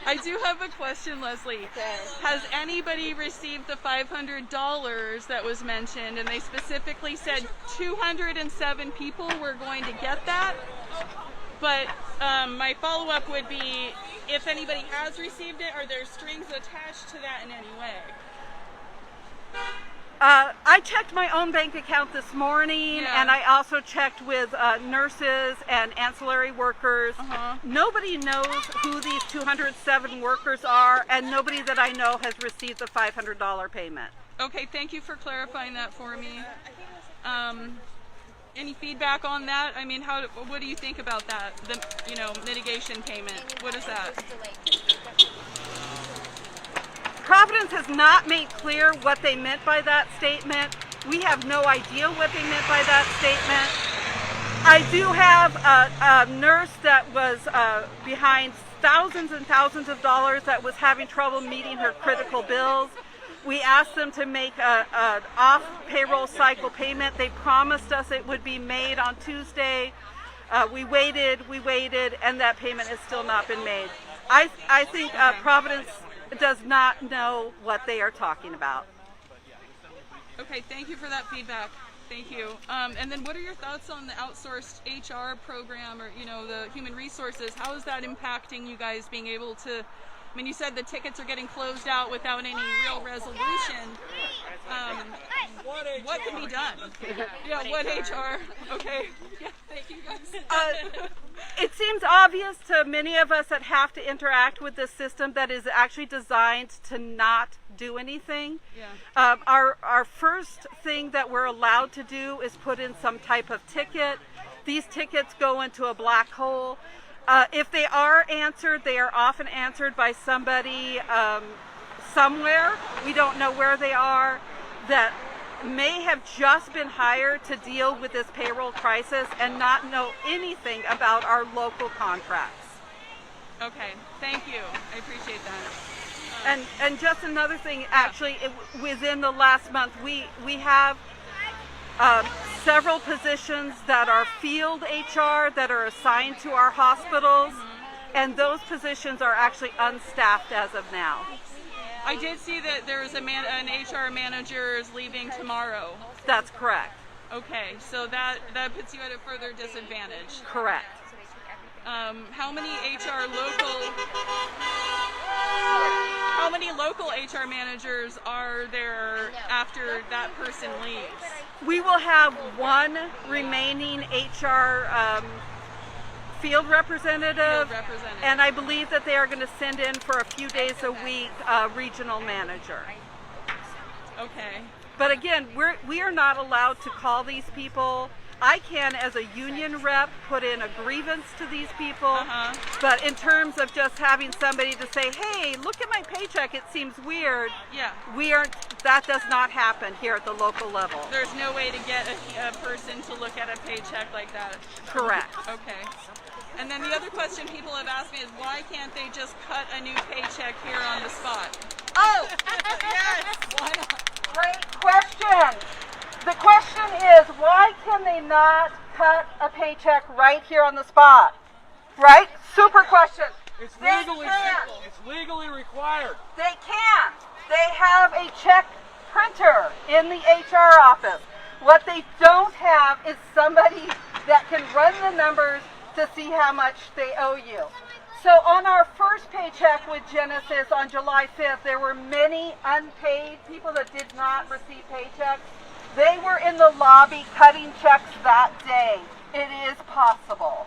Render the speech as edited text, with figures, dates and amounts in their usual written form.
I do have a question, Leslie. Okay. Has anybody received the $500 that was mentioned, and they specifically said 207 people were going to get that? But my follow-up would be, if anybody has received it, are there strings attached to that in any way? I checked my own bank account this morning, Yeah. and I also checked with nurses and ancillary workers. Nobody knows who these 207 workers are, and nobody that I know has received the $500 payment. Okay, thank you for clarifying that for me. Any feedback on that? I mean, what do you think about that? The mitigation payment. What is that? Providence has not made clear what they meant by that statement. We have no idea what they meant by that statement. I do have a nurse that was behind thousands and thousands of dollars that was having trouble meeting her critical bills. We asked them to make an off-payroll cycle payment. They promised us it would be made on Tuesday. We waited, and that payment has still not been made. I think Providence does not know what they are talking about. Okay, thank you for that feedback. Thank you. And then what are your thoughts on the outsourced HR program, or the human resources? How is that impacting you guys being able to, I mean, you said the tickets are getting closed out without any real resolution. What can be done? Yeah, what HR? Okay. Yeah, thank you guys. It seems obvious to many of us that have to interact with this system that is actually designed to not do anything. Yeah. Our first thing that we're allowed to do is put in some type of ticket. These tickets go into a black hole. If they are answered, they are often answered by somebody somewhere. We don't know where they are, that may have just been hired to deal with this payroll crisis and not know anything about our local contracts. Okay, thank you. I appreciate that. And just another thing, actually, within the last month, we have several positions that are field HR that are assigned to our hospitals, and those positions are actually unstaffed as of now. I did see that there is an HR manager is leaving tomorrow. That's correct. Okay, so that puts you at a further disadvantage. Correct. How many local HR managers are there after that person leaves? We will have one remaining HR field representative, and I believe that they are going to send in for a few days a week a regional manager. Okay. But again, we are not allowed to call these people. I can, as a union rep, put in a grievance to these people, but in terms of just having somebody to say, hey, look at my paycheck, it seems weird, that does not happen here at the local level. There's no way to get a person to look at a paycheck like that? Correct. Okay. And then the other question people have asked me is, why can't they just cut a new paycheck here on the spot? Oh! Yes! Why not? Great question! The question is, why can they not cut a paycheck right here on the spot? Right? Super question. It's legally required. They can't. They have a check printer in the HR office. What they don't have is somebody that can run the numbers to see how much they owe you. So on our first paycheck with Genesis on July 5th, there were many unpaid people that did not receive paychecks. They were in the lobby cutting checks that day. It is possible.